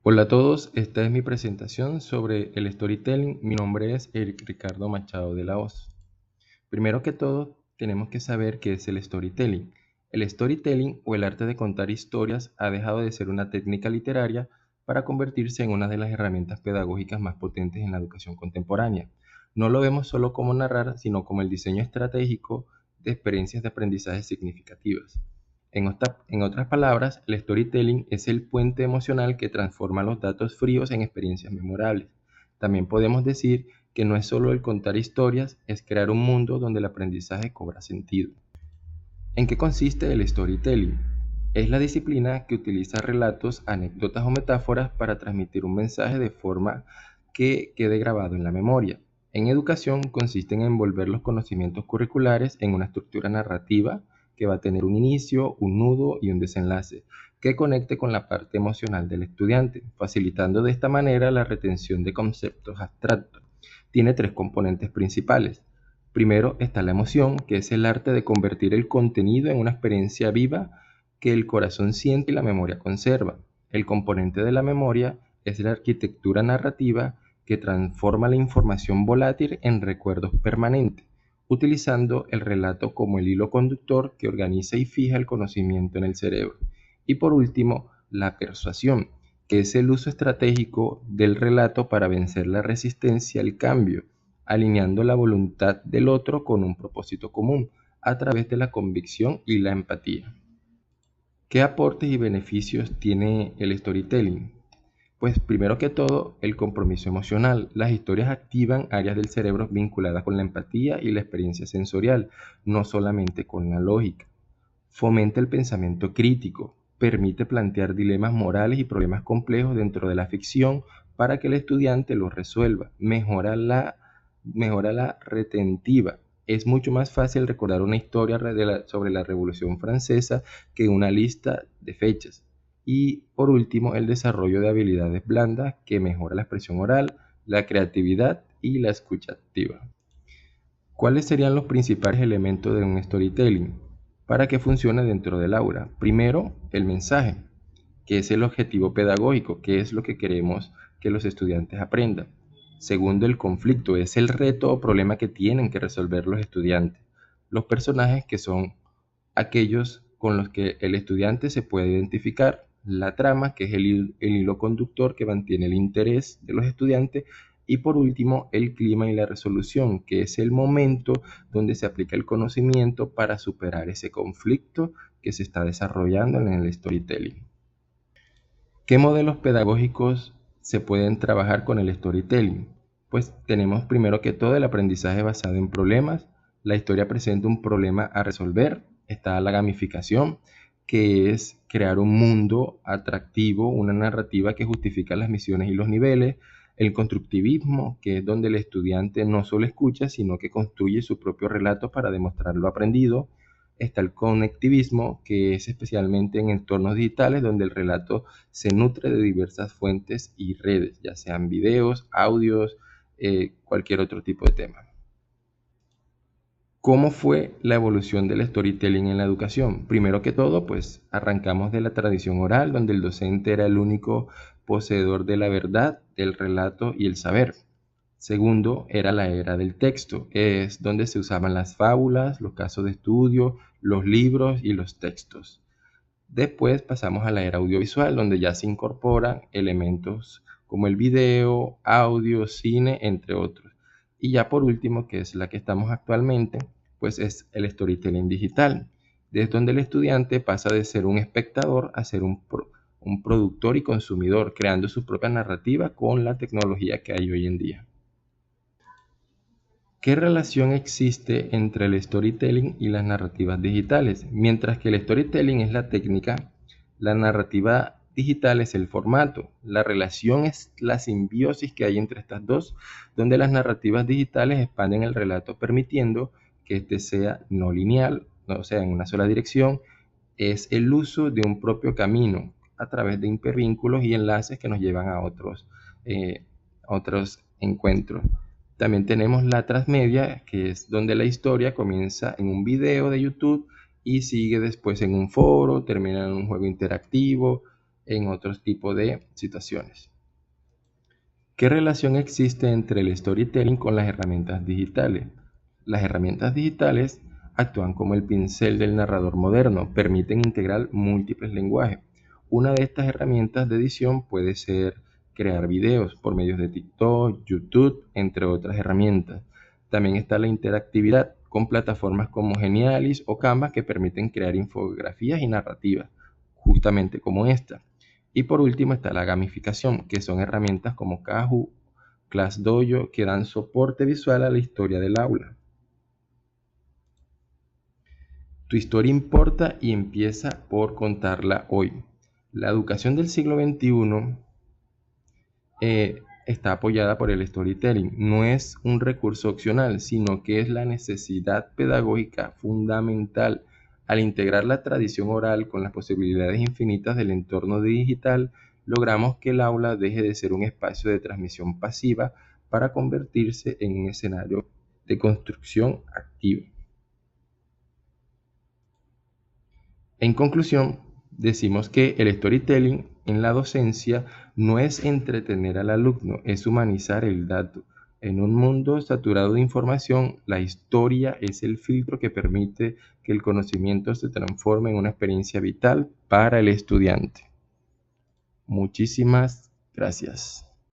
Hola a todos, esta es mi presentación sobre el storytelling. Mi nombre es Eric Ricardo Machado de la Hoz. Primero que todo, tenemos que saber qué es el storytelling. El storytelling o el arte de contar historias ha dejado de ser una técnica literaria para convertirse en una de las herramientas pedagógicas más potentes en la educación contemporánea. No lo vemos solo como narrar, sino como el diseño estratégico de experiencias de aprendizaje significativas. En otras palabras, el storytelling es el puente emocional que transforma los datos fríos en experiencias memorables. También podemos decir que no es solo el contar historias, es crear un mundo donde el aprendizaje cobra sentido. ¿En qué consiste el storytelling? Es la disciplina que utiliza relatos, anécdotas o metáforas para transmitir un mensaje de forma que quede grabado en la memoria. En educación consiste en envolver los conocimientos curriculares en una estructura narrativa que va a tener un inicio, un nudo y un desenlace que conecte con la parte emocional del estudiante, facilitando de esta manera la retención de conceptos abstractos. Tiene tres componentes principales. Primero está la emoción, que es el arte de convertir el contenido en una experiencia viva que el corazón siente y la memoria conserva. El componente de la memoria es la arquitectura narrativa que transforma la información volátil en recuerdos permanentes, utilizando el relato como el hilo conductor que organiza y fija el conocimiento en el cerebro. Y por último, la persuasión, que es el uso estratégico del relato para vencer la resistencia al cambio, alineando la voluntad del otro con un propósito común a través de la convicción y la empatía. ¿Qué aportes y beneficios tiene el storytelling? Pues primero que todo, el compromiso emocional. Las historias activan áreas del cerebro vinculadas con la empatía y la experiencia sensorial, no solamente con la lógica. Fomenta el pensamiento crítico, permite plantear dilemas morales y problemas complejos dentro de la ficción para que el estudiante los resuelva, mejora la retentiva. Es mucho más fácil recordar una historia sobre la Revolución Francesa que una lista de fechas. Y por último, el desarrollo de habilidades blandas que mejora la expresión oral, la creatividad y la escucha activa. ¿Cuáles serían los principales elementos de un storytelling para que funcione dentro del aula? Primero, el mensaje, que es el objetivo pedagógico, que es lo que queremos que los estudiantes aprendan. Segundo, el conflicto, es el reto o problema que tienen que resolver los estudiantes. Los personajes, que son aquellos con los que el estudiante se puede identificar. La trama, que es el hilo conductor que mantiene el interés de los estudiantes. Y por último, el clima y la resolución, que es el momento donde se aplica el conocimiento para superar ese conflicto que se está desarrollando en el storytelling. ¿Qué modelos pedagógicos se pueden trabajar con el storytelling? Pues tenemos primero que todo el aprendizaje basado en problemas. La historia presenta un problema a resolver. Está la gamificación, que es crear un mundo atractivo, una narrativa que justifica las misiones y los niveles. El constructivismo, que es donde el estudiante no solo escucha, sino que construye su propio relato para demostrar lo aprendido. Está el conectivismo, que es especialmente en entornos digitales donde el relato se nutre de diversas fuentes y redes, ya sean videos, audios, cualquier otro tipo de tema. ¿Cómo fue la evolución del storytelling en la educación? Primero que todo, pues arrancamos de la tradición oral, donde el docente era el único poseedor de la verdad, del relato y el saber. Segundo, era la era del texto, es donde se usaban las fábulas, los casos de estudio, los libros y los textos. Después pasamos a la era audiovisual, donde ya se incorporan elementos como el video, audio, cine, entre otros. Y ya por último, que es la que estamos actualmente, pues es el storytelling digital, desde donde el estudiante pasa de ser un espectador a ser un productor y consumidor, creando su propia narrativa con la tecnología que hay hoy en día. ¿Qué relación existe entre el storytelling y las narrativas digitales? Mientras que el storytelling es la técnica, la narrativa digital es el formato. La relación es la simbiosis que hay entre estas dos, donde las narrativas digitales expanden el relato permitiendo que éste sea no lineal, o sea, en una sola dirección. Es el uso de un propio camino a través de hipervínculos y enlaces que nos llevan a otros encuentros. También tenemos la transmedia, que es donde la historia comienza en un video de YouTube y sigue después en un foro, termina en un juego interactivo, en otros tipos de situaciones. ¿Qué relación existe entre el storytelling con las herramientas digitales? Las herramientas digitales actúan como el pincel del narrador moderno, permiten integrar múltiples lenguajes. Una de estas herramientas de edición puede ser crear videos por medios de TikTok, YouTube, entre otras herramientas. También está la interactividad con plataformas como Genialis o Canva que permiten crear infografías y narrativas, justamente como esta. Y por último está la gamificación, que son herramientas como Kahoot, ClassDojo, que dan soporte visual a la historia del aula. Tu historia importa y empieza por contarla hoy. La educación del siglo XXI está apoyada por el storytelling. No es un recurso opcional, sino que es la necesidad pedagógica fundamental. Al integrar la tradición oral con las posibilidades infinitas del entorno digital, logramos que el aula deje de ser un espacio de transmisión pasiva para convertirse en un escenario de construcción activa. En conclusión, decimos que el storytelling en la docencia no es entretener al alumno, es humanizar el dato. En un mundo saturado de información, la historia es el filtro que permite que el conocimiento se transforme en una experiencia vital para el estudiante. Muchísimas gracias.